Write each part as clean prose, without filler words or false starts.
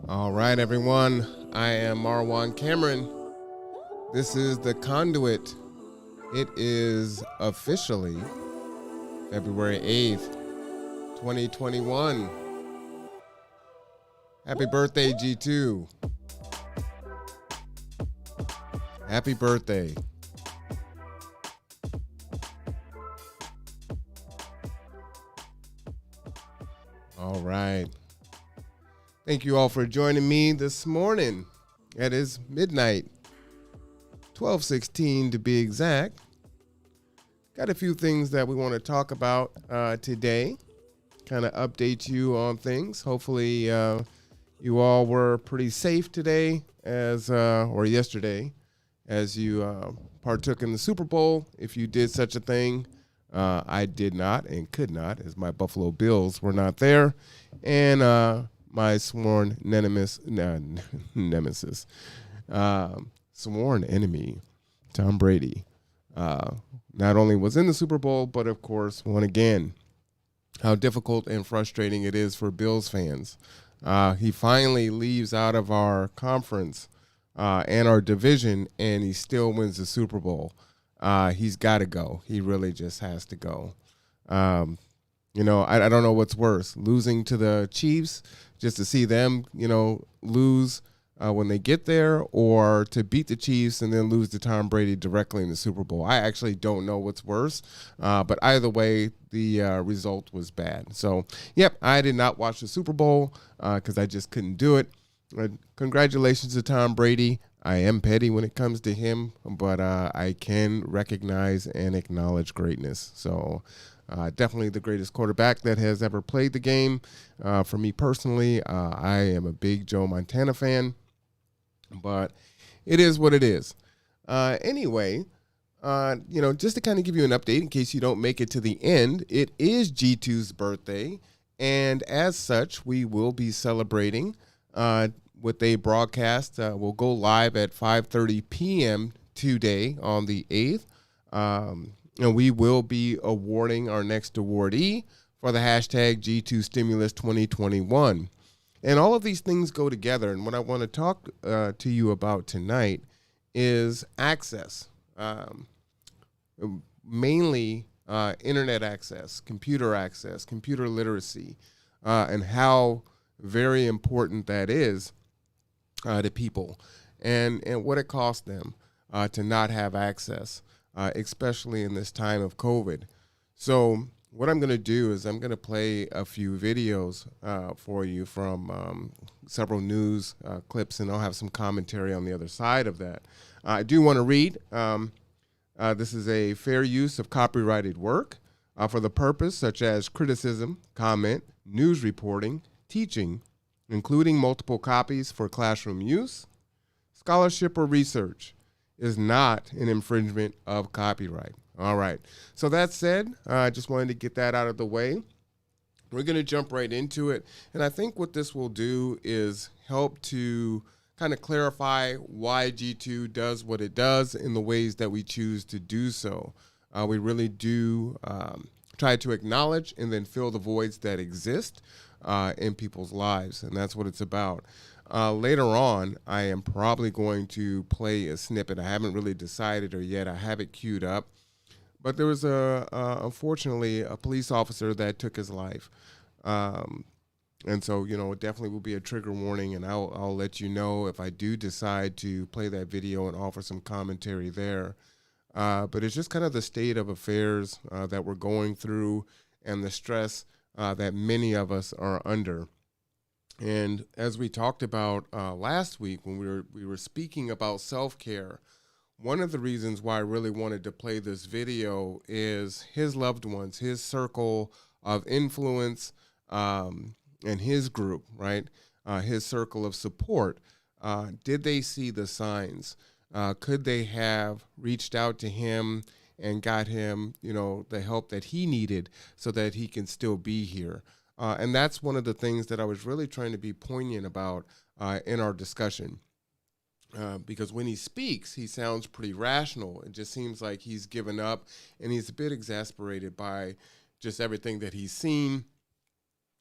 All right, everyone. I am Marwan Cameron. This is the Conduit. It is officially February 8th, 2021. Happy birthday, G2. Happy birthday. All right. Thank you all for joining me this morning. It is midnight, 12:16 to be exact. Got a few things that we want to talk about today, kind of update you on things. Hopefully, you all were pretty safe today or yesterday as you partook in the Super Bowl. If you did such a thing, I did not and could not, as my Buffalo Bills were not there. And my sworn nemesis, sworn enemy, Tom Brady, not only was in the Super Bowl, but of course won again. How difficult and frustrating it is for Bills fans. He finally leaves out of our conference and our division, and he still wins the Super Bowl. He's got to go. He really just has to go. I don't know what's worse, losing to the Chiefs just to see them, lose when they get there, or to beat the Chiefs and then lose to Tom Brady directly in the Super Bowl. I actually don't know what's worse, but either way, the result was bad. So, yep, I did not watch the Super Bowl because I just couldn't do it. Congratulations to Tom Brady. I am petty when it comes to him, but I can recognize and acknowledge greatness. So, definitely the greatest quarterback that has ever played the game. For me personally, I am a big Joe Montana fan, but it is what it is. Anyway, just to kind of give you an update in case you don't make it to the end, it is G2's birthday, and as such, we will be celebrating with a broadcast. We'll go live at 5:30 p.m. today on the 8th. And we will be awarding our next awardee for the hashtag G2 Stimulus 2021. And all of these things go together. And what I want to talk to you about tonight is access, mainly internet access, computer literacy, and how very important that is to people, and what it costs them to not have access. Especially in this time of COVID. So what I'm going to do is I'm going to play a few videos for you from several news clips, and I'll have some commentary on the other side of that. I do want to read. This is a fair use of copyrighted work for the purpose such as criticism, comment, news reporting, teaching, including multiple copies for classroom use, scholarship, or research, is not an infringement of copyright. All right. So that said, I just wanted to get that out of the way. We're going to jump right into it. And I think what this will do is help to kind of clarify why G2 does what it does in the ways that we choose to do so. We really do try to acknowledge and then fill the voids that exist in people's lives. And that's what it's about. Later on, I am probably going to play a snippet. I haven't really decided or yet. I have it queued up. But there was, unfortunately, a police officer that took his life. And so, it definitely will be a trigger warning, and I'll let you know if I do decide to play that video and offer some commentary there. But it's just kind of the state of affairs that we're going through and the stress that many of us are under. And as we talked about last week when we were speaking about self-care, one of the reasons why I really wanted to play this video is his loved ones, his circle of influence, and his group, right? His circle of support. Did they see the signs? Could they have reached out to him and got him, the help that he needed so that he can still be here? And that's one of the things that I was really trying to be poignant about in our discussion. Because when he speaks, he sounds pretty rational. It just seems like he's given up, and he's a bit exasperated by just everything that he's seen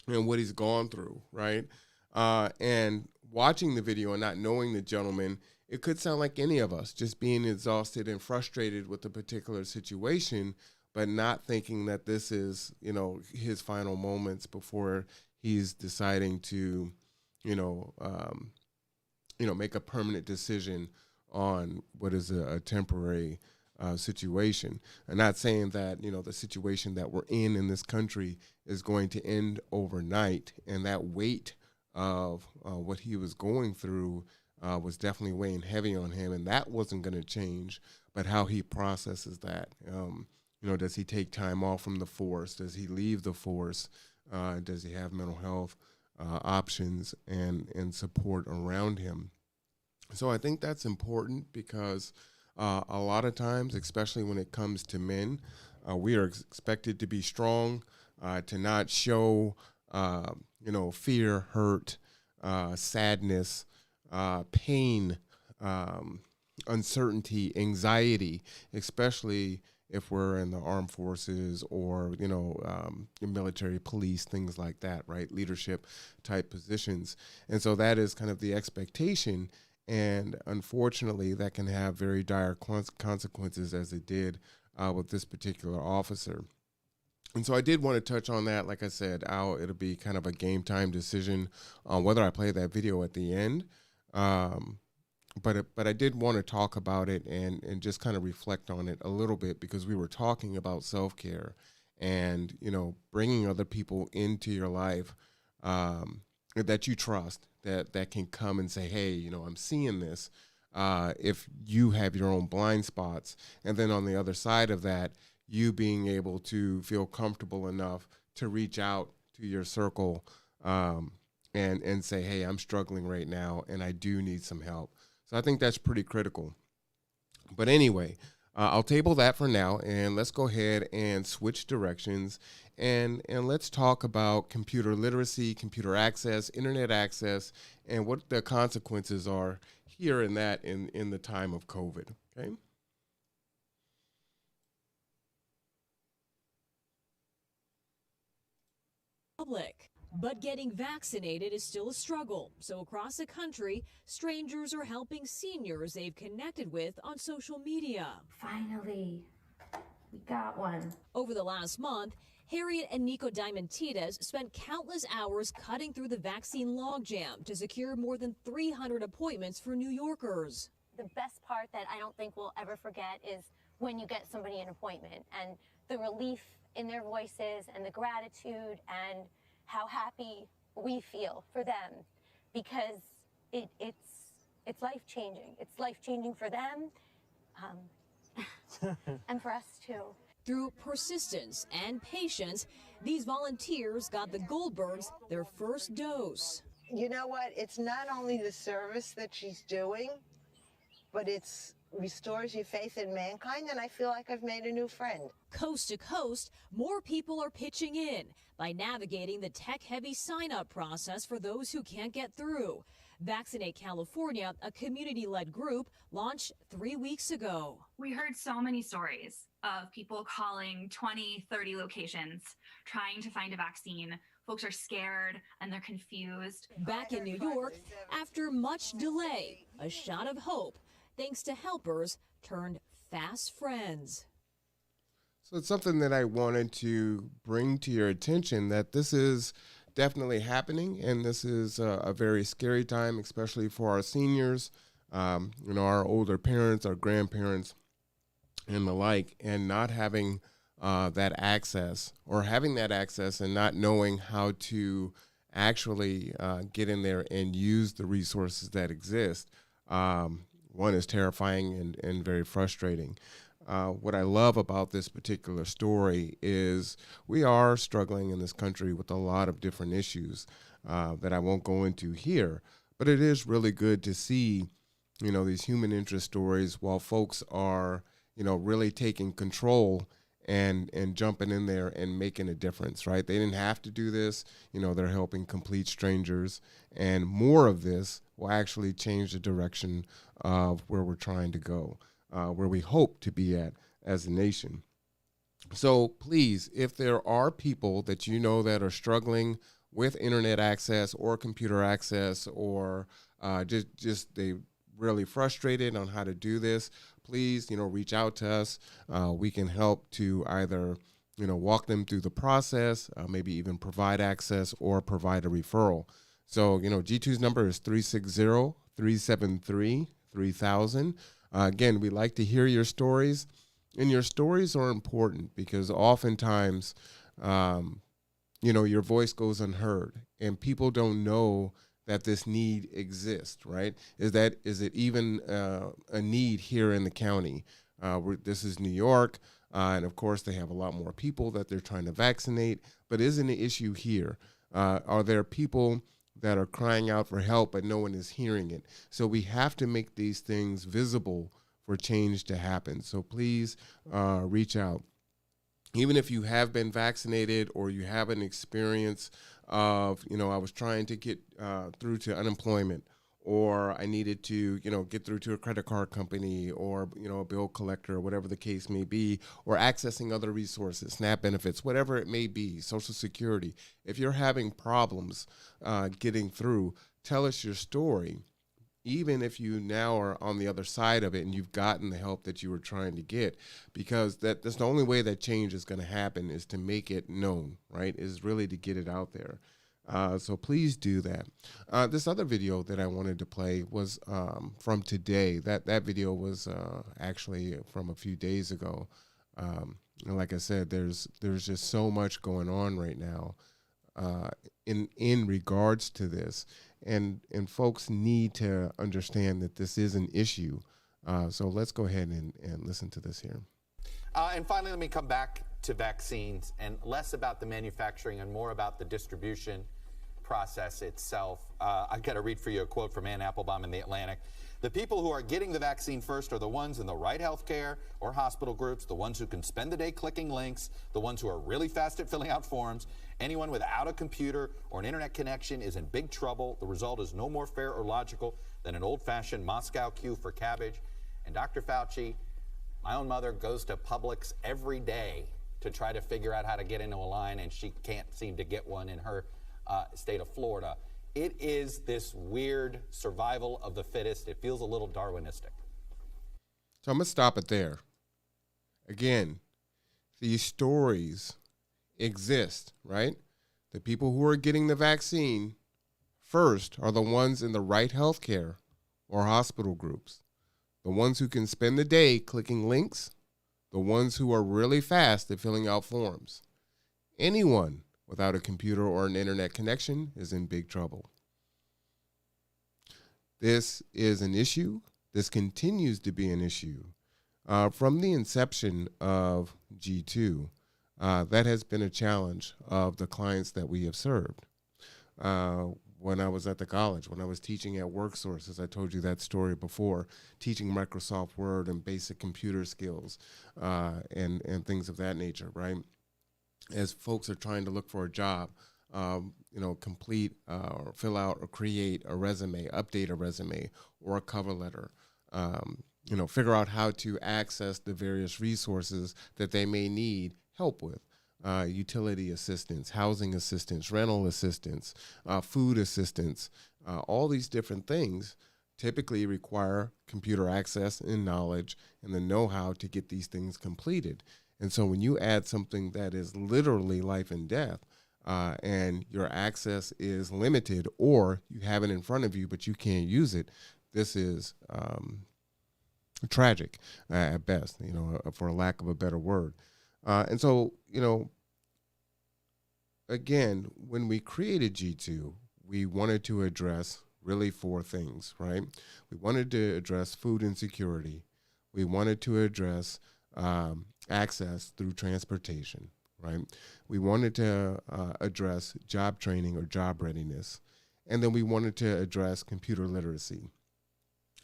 and what he's gone through, right? And watching the video and not knowing the gentleman, it could sound like any of us, just being exhausted and frustrated with the particular situation, but not thinking that this is, his final moments before he's deciding to, you know, um, make a permanent decision on what is a temporary situation. I'm not saying that, the situation that we're in this country is going to end overnight, and that weight of what he was going through was definitely weighing heavy on him, and that wasn't going to change. But how he processes that, does he take time off from the force? Does he leave the force? Does he have mental health options and support around him? So I think that's important because a lot of times, especially when it comes to men, we are expected to be strong, to not show, fear, hurt, sadness, pain, uncertainty, anxiety, especially if we're in the armed forces or, military, police, things like that, right? Leadership type positions. And so that is kind of the expectation. And unfortunately, that can have very dire consequences, as it did with this particular officer. And so I did want to touch on that. Like I said, it'll be kind of a game time decision on whether I play that video at the end. But I did want to talk about it and just kind of reflect on it a little bit, because we were talking about self-care and, bringing other people into your life that you trust, that can come and say, hey, I'm seeing this. If you have your own blind spots, and then on the other side of that, you being able to feel comfortable enough to reach out to your circle and say, hey, I'm struggling right now and I do need some help. So I think that's pretty critical. But anyway, I'll table that for now, and let's go ahead and switch directions, and let's talk about computer literacy, computer access, internet access, and what the consequences are here and that in the time of COVID. Okay. Public. But getting vaccinated is still a struggle. So across the country, strangers are helping seniors they've connected with on social media. Finally, we got one. Over the last month, Harriet and Nico Diamantides spent countless hours cutting through the vaccine logjam to secure more than 300 appointments for New Yorkers. The best part that I don't think we'll ever forget is when you get somebody an appointment and the relief in their voices and the gratitude and how happy we feel for them, because it's life-changing. It's life-changing for them and for us too. Through persistence and patience, these volunteers got the Goldbergs their first dose. You know what? It's not only the service that she's doing, but it's restores your faith in mankind, and I feel like I've made a new friend. Coast to coast, more people are pitching in by navigating the tech-heavy sign-up process for those who can't get through. Vaccinate California, a community-led group, launched 3 weeks ago. We heard so many stories of people calling 20, 30 locations, trying to find a vaccine. Folks are scared and they're confused. Back in New York, after much delay, a shot of hope, thanks to helpers turned fast friends. So it's something that I wanted to bring to your attention, that this is definitely happening, and this is a very scary time, especially for our seniors, our older parents, our grandparents, and the like, and not having that access, or having that access and not knowing how to actually get in there and use the resources that exist. One is terrifying and very frustrating. What I love about this particular story is we are struggling in this country with a lot of different issues that I won't go into here, but it is really good to see, these human interest stories while folks are, really taking control and jumping in there and making a difference, right? They didn't have to do this. They're helping complete strangers, and more of this will actually change the direction of where we're trying to go, where we hope to be at as a nation. So please, if there are people that that are struggling with internet access or computer access, or just they really frustrated on how to do this, please, reach out to us. We can help to either, walk them through the process, maybe even provide access or provide a referral. So, G2's number is 360-373-3000. Again, we like to hear your stories, and your stories are important because oftentimes, your voice goes unheard and people don't know that this need exists, right? Is it even a need here in the county? This is New York, and of course they have a lot more people that they're trying to vaccinate, but isn't an issue here? Are there people that are crying out for help, but no one is hearing it? So we have to make these things visible for change to happen. So please reach out. Even if you have been vaccinated or you have an experience of, I was trying to get through to unemployment, or I needed to, get through to a credit card company or, a bill collector, or whatever the case may be, or accessing other resources, SNAP benefits, whatever it may be, Social Security. If you're having problems getting through, tell us your story. Even if you now are on the other side of it and you've gotten the help that you were trying to get, because that's the only way that change is going to happen, is to make it known, right? Is really to get it out there. So please do that. This other video that I wanted to play was from today. That video was actually from a few days ago. And like I said, there's just so much going on right now in regards to this. And folks need to understand that this is an issue. So let's go ahead and listen to this here. And finally, let me come back to vaccines, and less about the manufacturing and more about the distribution process itself. I've got to read for you a quote from Ann Applebaum in The Atlantic. The people who are getting the vaccine first are the ones in the right healthcare or hospital groups, the ones who can spend the day clicking links, the ones who are really fast at filling out forms. Anyone without a computer or an internet connection is in big trouble. The result is no more fair or logical than an old-fashioned Moscow queue for cabbage. And Dr. Fauci, my own mother goes to Publix every day to try to figure out how to get into a line, and she can't seem to get one in her state of Florida. It is this weird survival of the fittest. It feels a little Darwinistic. So I'm going to stop it there. Again, these stories exist, right? The people who are getting the vaccine first are the ones in the right healthcare or hospital groups, the ones who can spend the day clicking links, the ones who are really fast at filling out forms. Anyone without a computer or an internet connection is in big trouble. This is an issue. This continues to be an issue. From the inception of G2, that has been a challenge of the clients that we have served. When I was at the college, when I was teaching at WorkSource, as I told you that story before, teaching Microsoft Word and basic computer skills and things of that nature, right? As folks are trying to look for a job, complete or fill out or create a resume, update a resume or a cover letter, figure out how to access the various resources that they may need help with. Utility assistance, housing assistance, rental assistance, food assistance, all these different things typically require computer access and knowledge and the know-how to get these things completed. And so when you add something that is literally life and death, and your access is limited, or you have it in front of you but you can't use it, this is tragic at best, for a lack of a better word. And so, again, when we created G2, we wanted to address really four things, right? We wanted to address food insecurity. We wanted to address access through transportation, right? We wanted to address job training or job readiness. And then we wanted to address computer literacy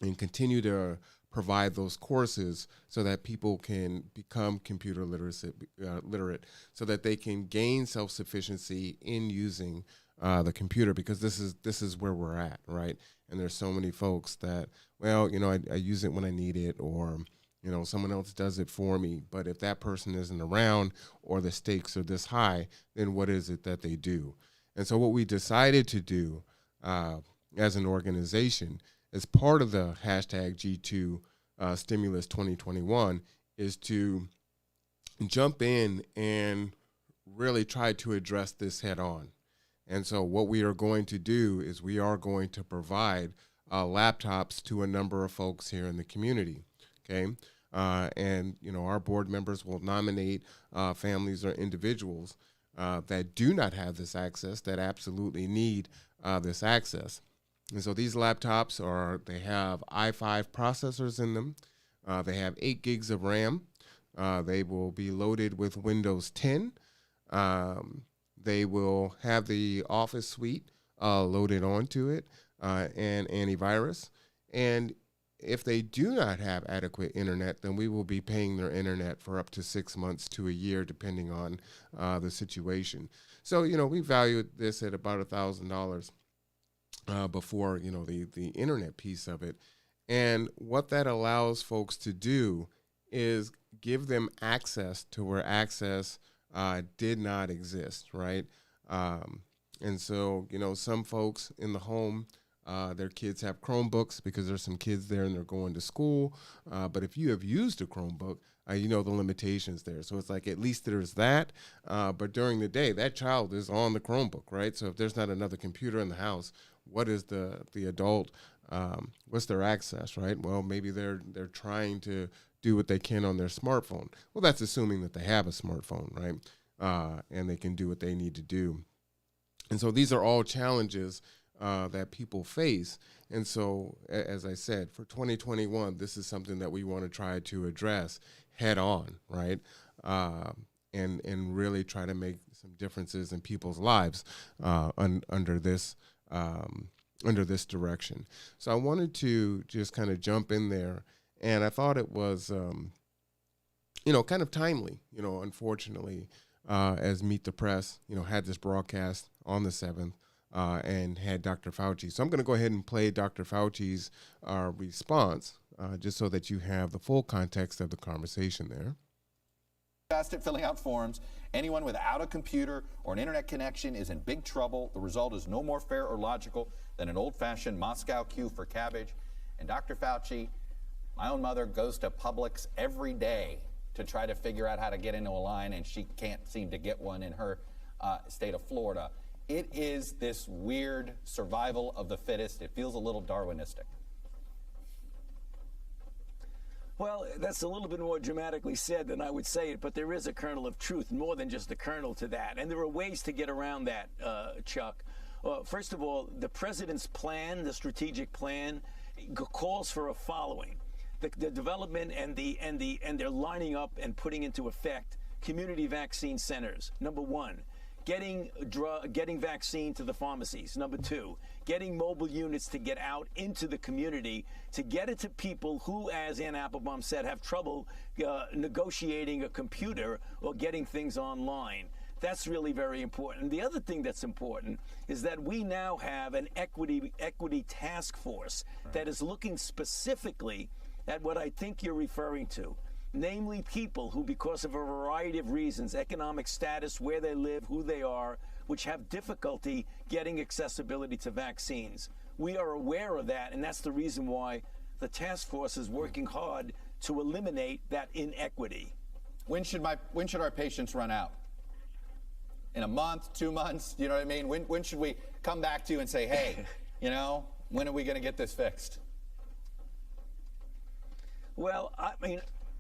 and continue to provide those courses so that people can become computer literate, so that they can gain self-sufficiency in using the computer, because this is where we're at, right? And there's so many folks that, I use it when I need it, or someone else does it for me. But if that person isn't around or the stakes are this high, then what is it that they do? And so what we decided to do as an organization, as part of the hashtag G2 Stimulus 2021, is to jump in and really try to address this head on. And so what we are going to do is we are going to provide laptops to a number of folks here in the community, okay? And, our board members will nominate families or individuals that do not have this access, that absolutely need this access. And so these laptops they have i5 processors in them. They have 8 gigs of RAM. They will be loaded with Windows 10. They will have the Office suite loaded onto it and antivirus. And if they do not have adequate internet, then we will be paying their internet for up to 6 months to a year, depending on the situation. So, we valued this at about $1,000 before, the internet piece of it. And what that allows folks to do is give them access to where access did not exist, right? And so, some folks in the home, their kids have Chromebooks because there's some kids there and they're going to school. But if you have used a Chromebook, you know the limitations there. So it's like at least there's that. But during the day, that child is on the Chromebook, right? So if there's not another computer in the house, what is the adult? What's their access, right? Well, maybe they're trying to do what they can on their smartphone. Well, that's assuming that they have a smartphone, right? And they can do what they need to do. And so these are all challenges that people face. And so, as I said, for 2021, this is something that we want to try to address head on, right? And really try to make some differences in people's lives under this direction. So I wanted to just kind of jump in there, and I thought it was, kind of timely, unfortunately, as Meet the Press, had this broadcast on the 7th. And had Dr. Fauci. So I'm going to go ahead and play Dr. Fauci's response, just so that you have the full context of the conversation there. Fast at filling out forms. Anyone without a computer or an internet connection is in big trouble. The result is no more fair or logical than an old-fashioned Moscow queue for cabbage. And Dr. Fauci, my own mother goes to Publix every day to try to figure out how to get into a line, and she can't seem to get one in her state of Florida. It is this weird survival of the fittest. It feels a little Darwinistic. Well, that's a little bit more dramatically said than I would say it, but there is a kernel of truth, more than just a kernel to that. And there are ways to get around that, Chuck. First of all, the president's plan, the strategic plan, calls for a following. The development and they're lining up and putting into effect community vaccine centers. Number one, getting vaccine to the pharmacies. Number two, getting mobile units to get out into the community, to get it to people who, as Ann Applebaum said, have trouble negotiating a computer or getting things online. That's really very important. The other thing that's important is that we now have an equity task force that is looking specifically at what I think you're referring to. Namely people who, because of a variety of reasons, economic status, where they live, who they are, which have difficulty getting accessibility to vaccines. We are aware of that, and that's the reason why the task force is working hard to eliminate that inequity. When should our patients run out? In a month, 2 months? You know what I mean? When should we come back to you and say, hey, when are we going to get this fixed? Well, I mean,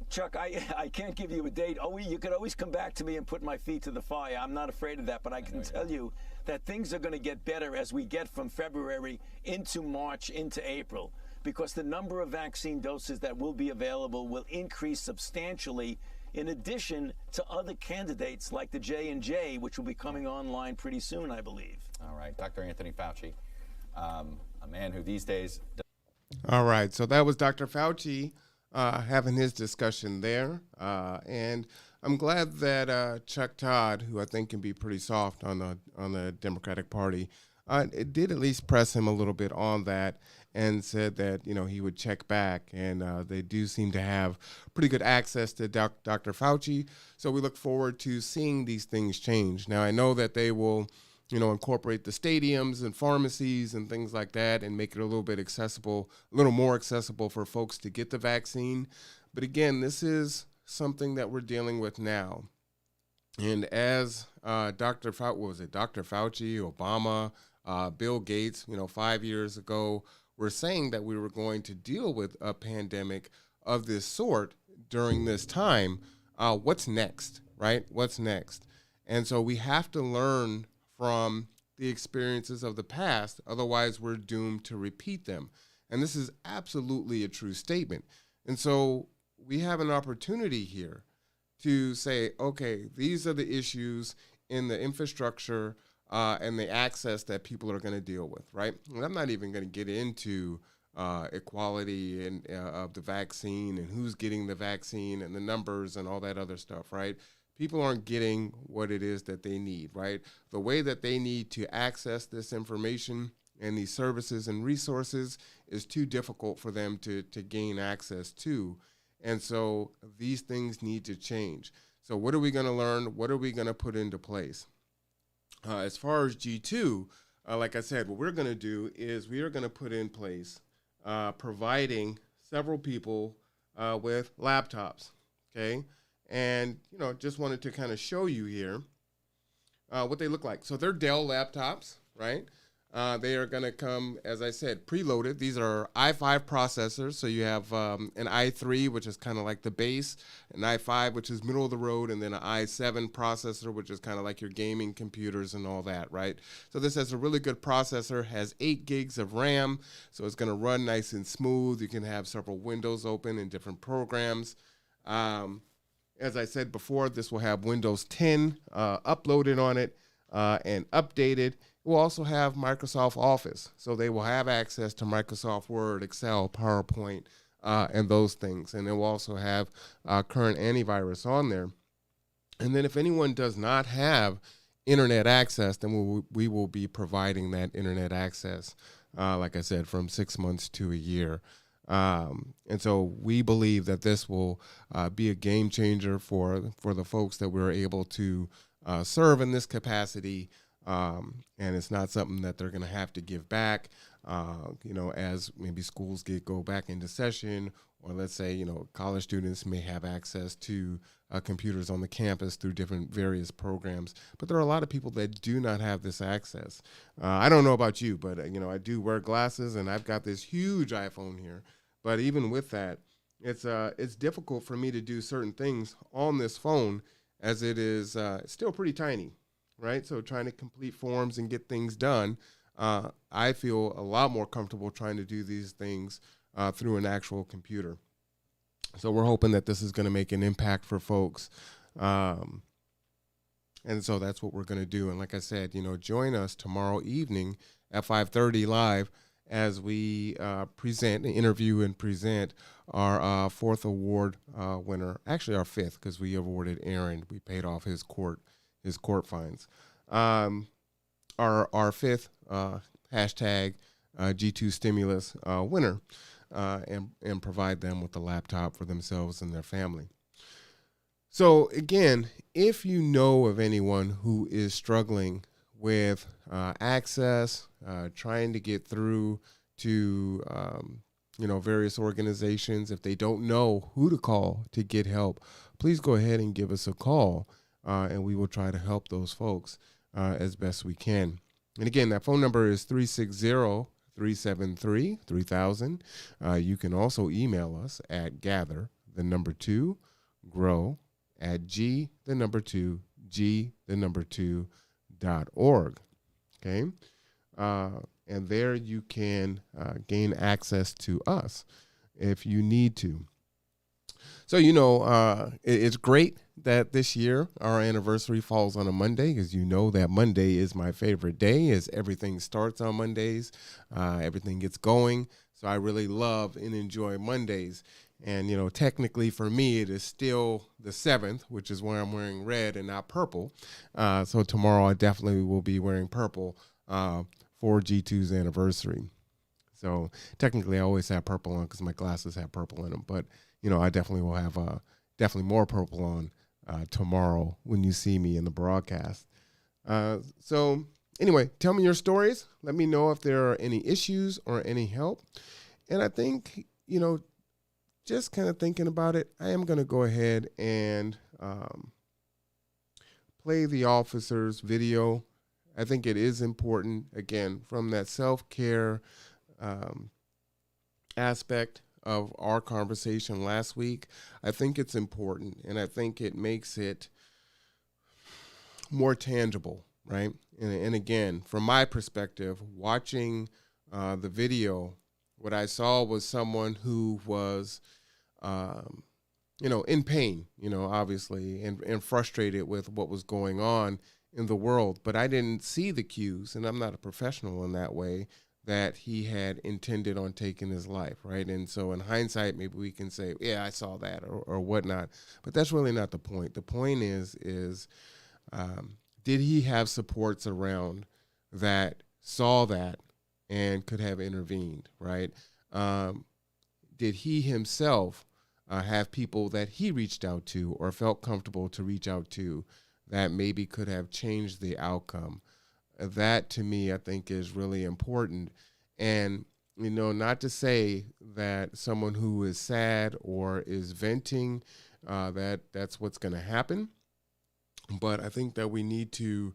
Chuck, I can't give you a date. You could always come back to me and put my feet to the fire. I'm not afraid of that, but I can tell you that things are going to get better as we get from February into March into April, because the number of vaccine doses that will be available will increase substantially, in addition to other candidates like the J&J, which will be coming online pretty soon, I believe. All right, Dr. Anthony Fauci, a man who these days... All right, so that was Dr. Fauci having his discussion there. And I'm glad that Chuck Todd, who I think can be pretty soft on the Democratic Party, it did at least press him a little bit on that and said that, he would check back. And they do seem to have pretty good access to Dr. Fauci. So we look forward to seeing these things change. Now, I know that they will incorporate the stadiums and pharmacies and things like that and make it a little bit accessible, a little more accessible for folks to get the vaccine. But again, this is something that we're dealing with now. And as Dr. Fauci, Obama, Bill Gates, 5 years ago, were saying that we were going to deal with a pandemic of this sort during this time, what's next, right? What's next? And so we have to learn from the experiences of the past, otherwise we're doomed to repeat them. And this is absolutely a true statement. And so we have an opportunity here to say, okay, these are the issues in the infrastructure and the access that people are going to deal with, right? And I'm not even going to get into equality and of the vaccine and who's getting the vaccine and the numbers and all that other stuff, right? People aren't getting what it is that they need, right? The way that they need to access this information and these services and resources is too difficult for them to gain access to. And so these things need to change. So what are we going to learn? What are we going to put into place? As far as G2, like I said, what we're going to do is we are going to put in place providing several people with laptops, okay? And, just wanted to kind of show you here what they look like. So they're Dell laptops, right? They are going to come, as I said, preloaded. These are i5 processors. So you have an i3, which is kind of like the base, an i5, which is middle of the road, and then an i7 processor, which is kind of like your gaming computers and all that, right? So this has a really good processor, has 8 gigs of RAM. So it's going to run nice and smooth. You can have several windows open in different programs. As I said before, this will have Windows 10 uploaded on it and updated. It will also have Microsoft Office, so they will have access to Microsoft Word, Excel, PowerPoint, and those things. And it will also have current antivirus on there. And then if anyone does not have internet access, then we will be providing that internet access, like I said, from 6 months to a year. And so we believe that this will be a game changer for the folks that we're able to serve in this capacity. And it's not something that they're going to have to give back, as maybe schools go back into session, or let's say, college students may have access to computers on the campus through different various programs. But there are a lot of people that do not have this access. I don't know about you, but, I do wear glasses and I've got this huge iPhone here. But even with that, it's difficult for me to do certain things on this phone as it is still pretty tiny, right? So trying to complete forms and get things done, I feel a lot more comfortable trying to do these things through an actual computer. So we're hoping that this is going to make an impact for folks. And so that's what we're going to do. And like I said, join us tomorrow evening at 5:30 live as we interview and present our fourth award winner. Actually, our fifth, because we awarded Aaron. We paid off his court fines. Our fifth hashtag G2 stimulus winner, and provide them with a laptop for themselves and their family. So again, if you know of anyone who is struggling with access, trying to get through to various organizations, if they don't know who to call to get help, please go ahead and give us a call, and we will try to help those folks as best we can. And again, that phone number is 360-373-3000. You can also email us at gather2grow@g2g2.org. Okay. And there you can gain access to us if you need to. So, it's great that this year our anniversary falls on a Monday, because that Monday is my favorite day, as everything starts on Mondays. Everything gets going. So I really love and enjoy Mondays. And, technically for me, it is still the 7th, which is why I'm wearing red and not purple. So tomorrow I definitely will be wearing purple for G2's anniversary. So technically I always have purple on because my glasses have purple in them. But, I definitely will have definitely more purple on tomorrow when you see me in the broadcast. So anyway, tell me your stories. Let me know if there are any issues or any help. And I think, just kind of thinking about it, I am going to go ahead and play the officer's video. I think it is important, again, from that self-care aspect of our conversation last week. I think it's important, and I think it makes it more tangible, right? And again, from my perspective, watching the video, what I saw was someone who was, in pain, obviously, and frustrated with what was going on in the world. But I didn't see the cues, and I'm not a professional in that way, that he had intended on taking his life, right? And so in hindsight, maybe we can say, yeah, I saw that or whatnot. But that's really not the point. The point is did he have supports around that saw that and could have intervened, right? Did he himself have people that he reached out to or felt comfortable to reach out to that maybe could have changed the outcome? That, to me, I think is really important. And, not to say that someone who is sad or is venting, that's what's going to happen. But I think that we need to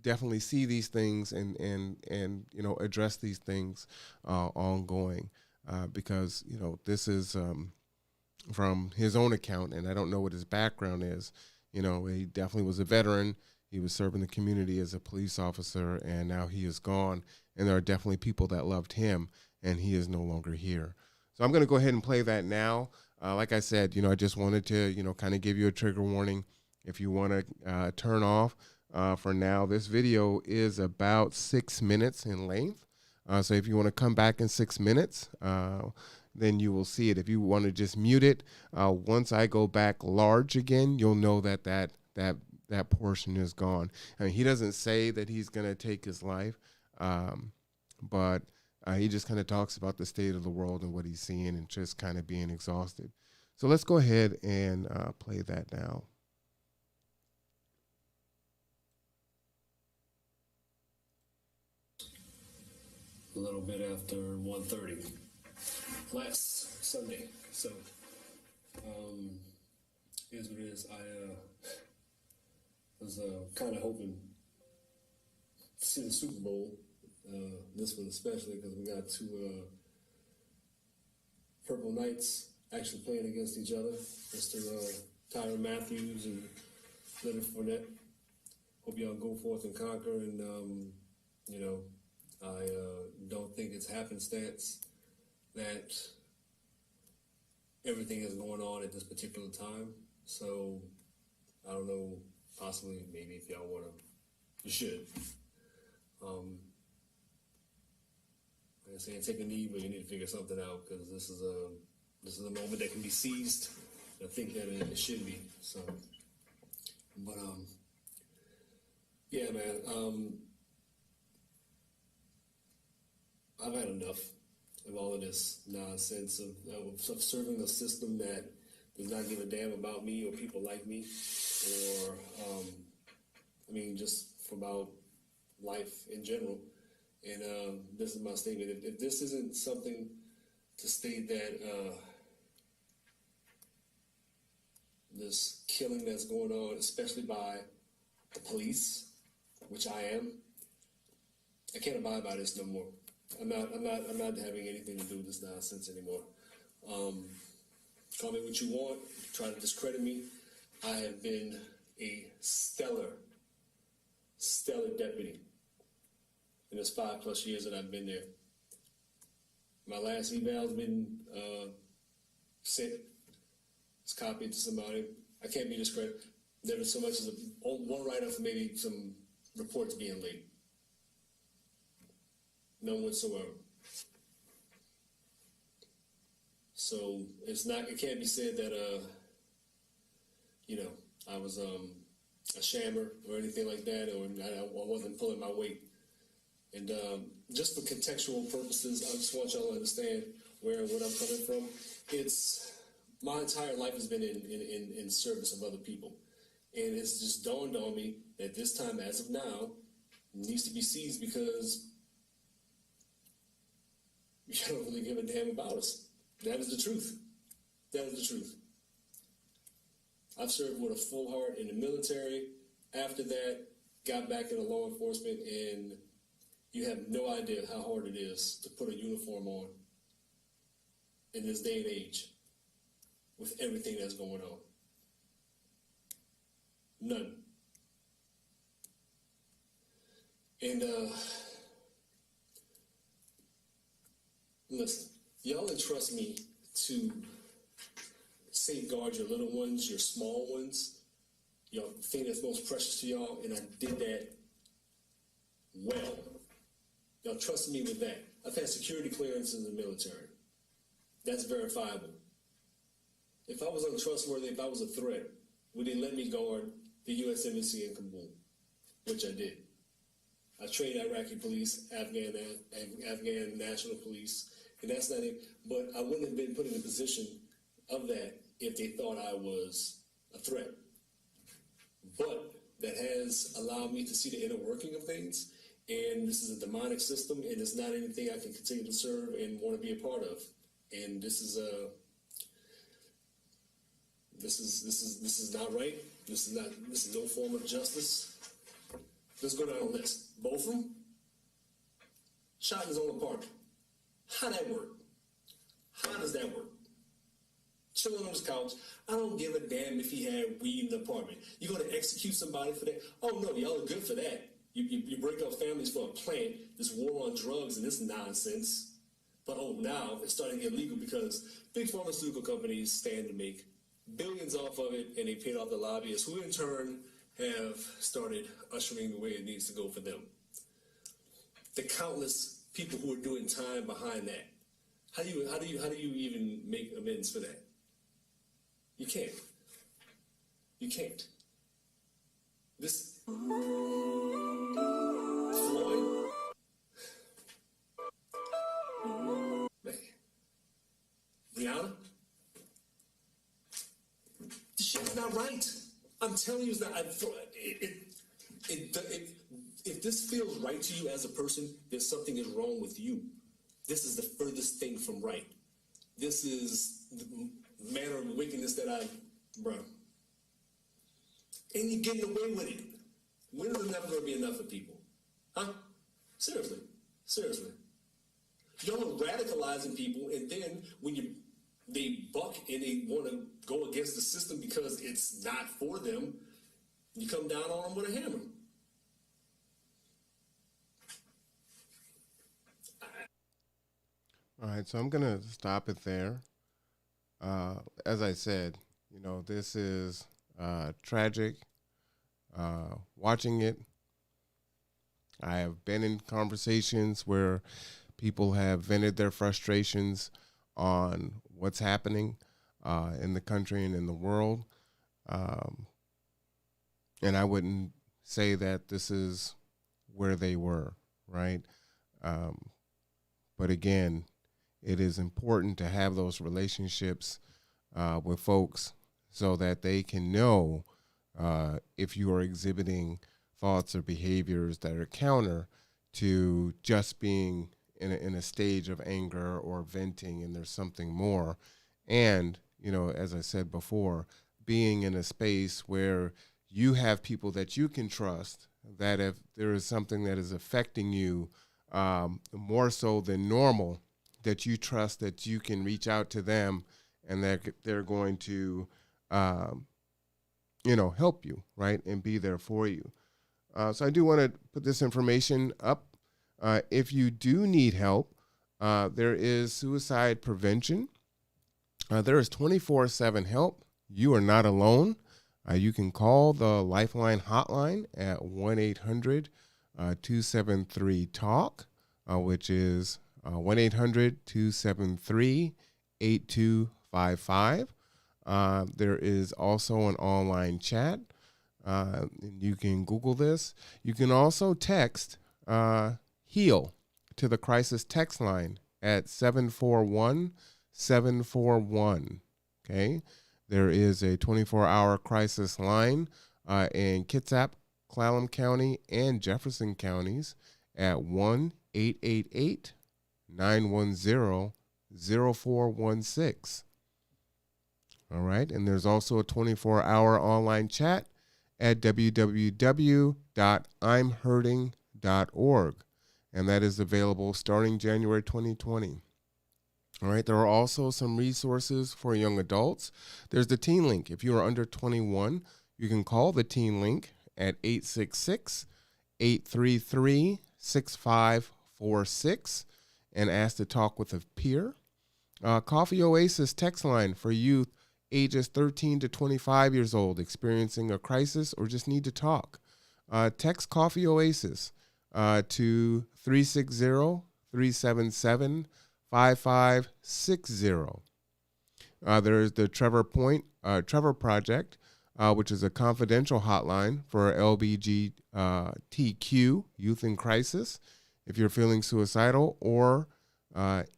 definitely see these things and address these things ongoing because, this is from his own account, and I don't know what his background is. He definitely was a veteran. He was serving the community as a police officer, and now he is gone. And there are definitely people that loved him, and he is no longer here. So I'm going to go ahead and play that now. Like I said, I just wanted to, kind of give you a trigger warning. If you want to turn off for now, this video is about 6 minutes in length. So if you want to come back in 6 minutes, then you will see it. If you want to just mute it, once I go back large again, you'll know that portion is gone. I mean, he doesn't say that he's going to take his life, but he just kind of talks about the state of the world and what he's seeing and just kind of being exhausted. So let's go ahead and play that now. A little bit after 1:30 last Sunday. So, here's what it is. I was kind of hoping to see the Super Bowl, this one especially, because we got two Purple Knights actually playing against each other, Mr. Tyrann Matthews and Leonard Fournette. Hope y'all go forth and conquer, and, I don't think it's happenstance that everything is going on at this particular time. So, I don't know, possibly, maybe if y'all want to, you should. Like I say, take a knee, but you need to figure something out, because this is a moment that can be seized. I think that it should be. So, but yeah, man. I've had enough of all of this nonsense of serving a system that does not give a damn about me or people like me, or just about life in general. And this is my statement. If this isn't something to state that this killing that's going on, especially by the police, which I am, I can't abide by this no more. I'm not having anything to do with this nonsense anymore. Call me what you want, try to discredit me. I have been a stellar deputy in this 5+ years that I've been there. My last eval's been sent. It's copied to somebody. I can't be discredited. There was so much as one write-up for maybe some reports being late. None whatsoever. So it can't be said that I was a shammer or anything like that, or I wasn't pulling my weight. And just for contextual purposes, I just want y'all to understand where and what I'm coming from. My entire life has been in service of other people. And it's just dawned on me that this time, as of now, needs to be seized because you don't really give a damn about us. That is the truth. That is the truth. I've served with a full heart in the military. After that, got back into law enforcement, and you have no idea how hard it is to put a uniform on in this day and age with everything that's going on. None. And listen, y'all entrust me to safeguard your little ones, your small ones, your thing that's most precious to y'all, and I did that well. Y'all trusted me with that. I've had security clearance in the military. That's verifiable. If I was untrustworthy, if I was a threat, would they let me guard the U.S. Embassy in Kabul? Which I did. I trained Iraqi police, Afghan national police, and that's not it. But I wouldn't have been put in a position of that if they thought I was a threat. But that has allowed me to see the inner working of things, and this is a demonic system, and it's not anything I can continue to serve and want to be a part of. And this is not right. This is no form of justice. Let's go down the list. Botham shot in his own apartment. How that work? How does that work? Chilling on his couch. I don't give a damn if he had weed in the apartment. You're going to execute somebody for that? Oh, no, y'all are good for that. You break up families for a plant, this war on drugs and this nonsense. But now it's starting to get legal because big pharmaceutical companies stand to make billions off of it, and they paid off the lobbyists, who in turn have started ushering the way it needs to go for them. The countless people who are doing time behind that. How do you even make amends for that? You can't. You can't. This Floyd, man, Brianna, this shit's not right. I'm telling you, it's not. If this feels right to you as a person, there's something is wrong with you. This is the furthest thing from right. This is the manner of wickedness that bro. And you're getting away with it. When is it never going to be enough for people? Huh? Seriously. Seriously. Y'all are radicalizing people, and then when they buck and they want to go against the system because it's not for them, you come down on them with a hammer. All right, so I'm going to stop it there. As I said, this is tragic. Watching it, I have been in conversations where people have vented their frustrations on what's happening in the country and in the world. And I wouldn't say that this is where they were, right? But again, it is important to have those relationships with folks so that they can know if you are exhibiting thoughts or behaviors that are counter to just being in a stage of anger or venting, and there's something more. And, as I said before, being in a space where you have people that you can trust, that if there is something that is affecting you more so than normal, that you trust that you can reach out to them and that they're going to, help you, right, and be there for you. So I do want to put this information up. If you do need help, there is suicide prevention. There is 24/7 help. You are not alone. You can call the Lifeline hotline at 1-800-273-TALK, which is 1-800-273-8255. There is also an online chat. You can Google this. You can also text HEAL to the crisis text line at 741-741. Okay? There is a 24-hour crisis line in Kitsap, Clallam County, and Jefferson counties at 1-888-910-0416. All right, and there's also a 24-hour online chat at www.imhurting.org, and that is available starting January 2020. All right, there are also some resources for young adults. There's the Teen Link. If you are under 21, you can call the Teen Link at 866-833-6546 and ask to talk with a peer. Coffee Oasis text line for youth ages 13 to 25 years old experiencing a crisis or just need to talk. Text Coffee Oasis to 360-377-5560. There is the Trevor Project, which is a confidential hotline for LGBTQ youth in crisis. If you're feeling suicidal or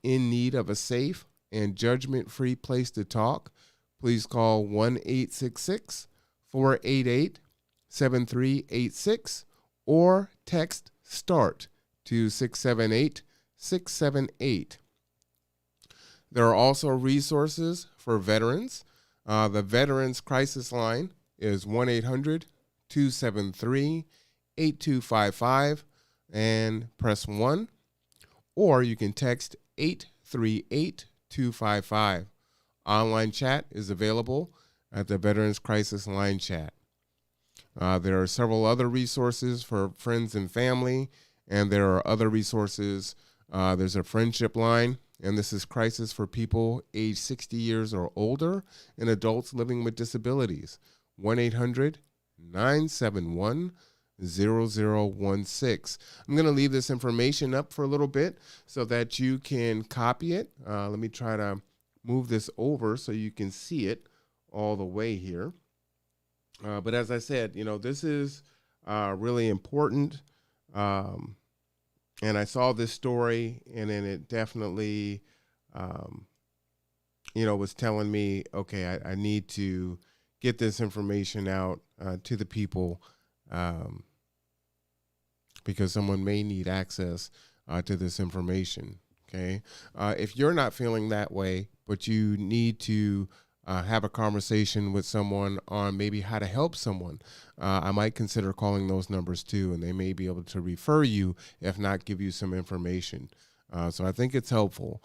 in need of a safe and judgment-free place to talk, please call 1-866-488-7386 or text START to 678-678. There are also resources for veterans. The Veterans Crisis Line is 1-800-273-8255 and press 1, or you can text 838-255. Online chat is available at the Veterans Crisis Line chat. There are several other resources for friends and family, and there are other resources. There's a friendship line, and this is crisis for people age 60 years or older and adults living with disabilities. 1-800-971-0016. I'm going to leave this information up for a little bit so that you can copy it. Let me try to move this over so you can see it all the way here. But as I said, this is really important. And I saw this story, and then it definitely, was telling me, okay, I need to get this information out to the people because someone may need access to this information, okay? If you're not feeling that way, but you need to have a conversation with someone on maybe how to help someone, I might consider calling those numbers too, and they may be able to refer you, if not give you some information. So I think it's helpful.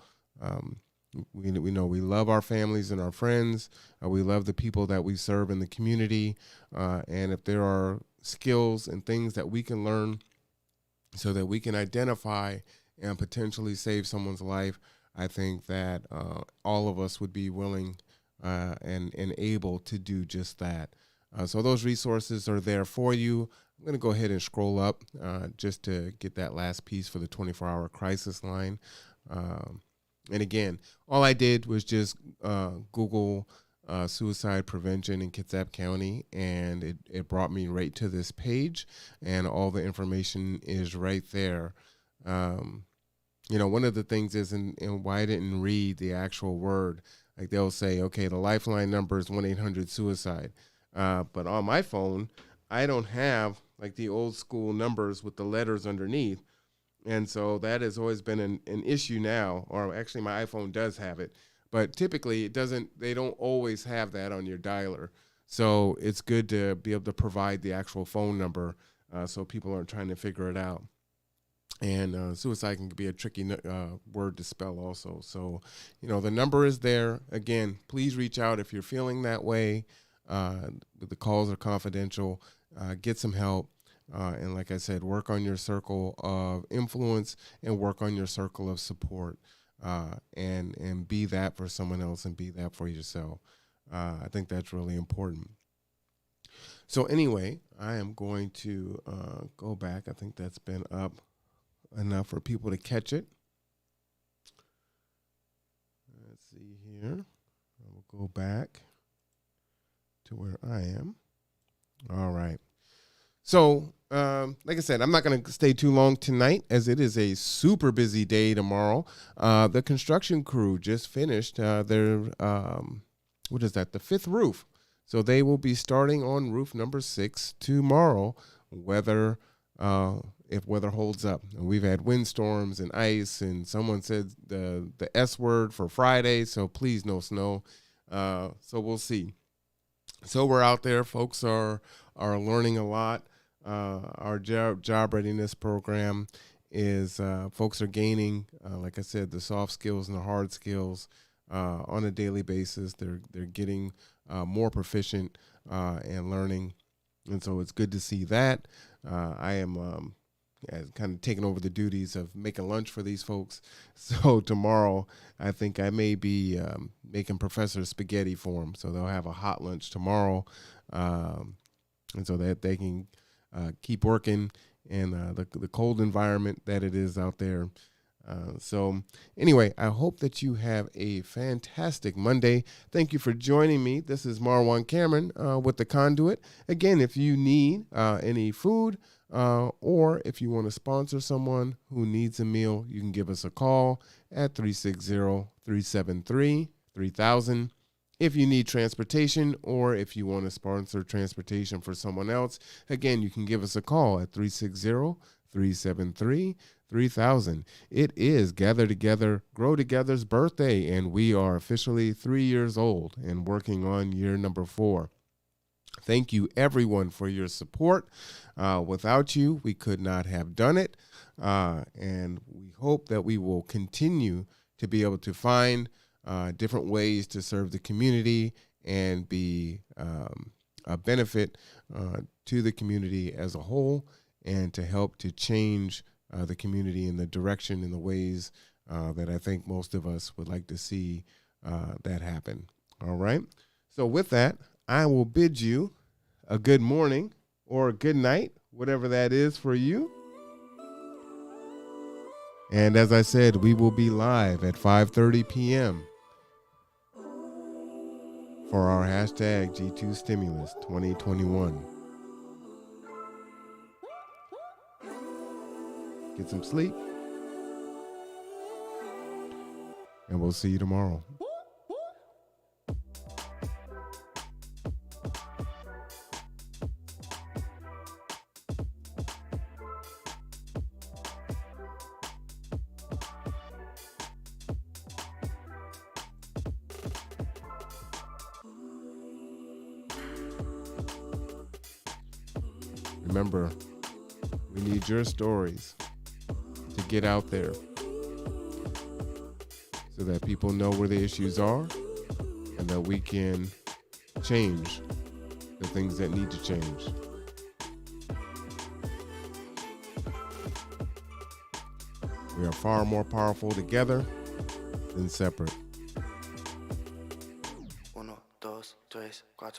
We know we love our families and our friends. We love the people that we serve in the community. And if there are skills and things that we can learn so that we can identify and potentially save someone's life, I think that all of us would be willing and able to do just that. So those resources are there for you. I'm going to go ahead and scroll up just to get that last piece for the 24-hour crisis line. And again, all I did was just Google suicide prevention in Kitsap County, and it brought me right to this page, and all the information is right there. One of the things is, and why I didn't read the actual word, like they'll say, okay, the lifeline number is 1-800-SUICIDE. But on my phone, I don't have like the old school numbers with the letters underneath. And so that has always been an issue now, or actually my iPhone does have it, but typically they don't always have that on your dialer. So it's good to be able to provide the actual phone number so people aren't trying to figure it out. And suicide can be a tricky word to spell also. So, the number is there. Again, please reach out if you're feeling that way. The calls are confidential. Get some help. And like I said, work on your circle of influence and work on your circle of support, and be that for someone else and be that for yourself. I think that's really important. So anyway, I am going to go back. I think that's been up enough for people to catch it. Let's see here. I will go back to where I am. All right. So, like I said, I'm not going to stay too long tonight as it is a super busy day tomorrow. The construction crew just finished their, the fifth roof. So they will be starting on roof number 6 tomorrow, weather, if weather holds up. And we've had windstorms and ice, and someone said the S word for Friday, so please no snow. So we'll see. So we're out there. Folks are learning a lot. Our job readiness program is folks are gaining, like I said, the soft skills and the hard skills on a daily basis. They're getting more proficient and learning, and so it's good to see that. I am kind of taking over the duties of making lunch for these folks. So tomorrow, I think I may be making Professor spaghetti for them, so they'll have a hot lunch tomorrow, and so that they can keep working in the cold environment that it is out there. So anyway, I hope that you have a fantastic Monday. Thank you for joining me. This is Marwan Cameron with the Conduit. Again, if you need any food or if you want to sponsor someone who needs a meal, you can give us a call at 360-373-3000. If you need transportation or if you want to sponsor transportation for someone else, again, you can give us a call at 360-373-3000. It is Gather Together, Grow Together's birthday, and we are officially 3 years old and working on year number 4. Thank you, everyone, for your support. Without you, we could not have done it, and we hope that we will continue to be able to find different ways to serve the community and be a benefit to the community as a whole, and to help to change the community in the direction, in the ways that I think most of us would like to see that happen. All right. So with that, I will bid you a good morning or a good night, whatever that is for you. And as I said, we will be live at 5:30 p.m. for our hashtag G2 Stimulus 2021. Get some sleep, and we'll see you tomorrow. Remember, we need your stories to get out there so that people know where the issues are and that we can change the things that need to change. We are far more powerful together than separate. 1, 2, 3, 4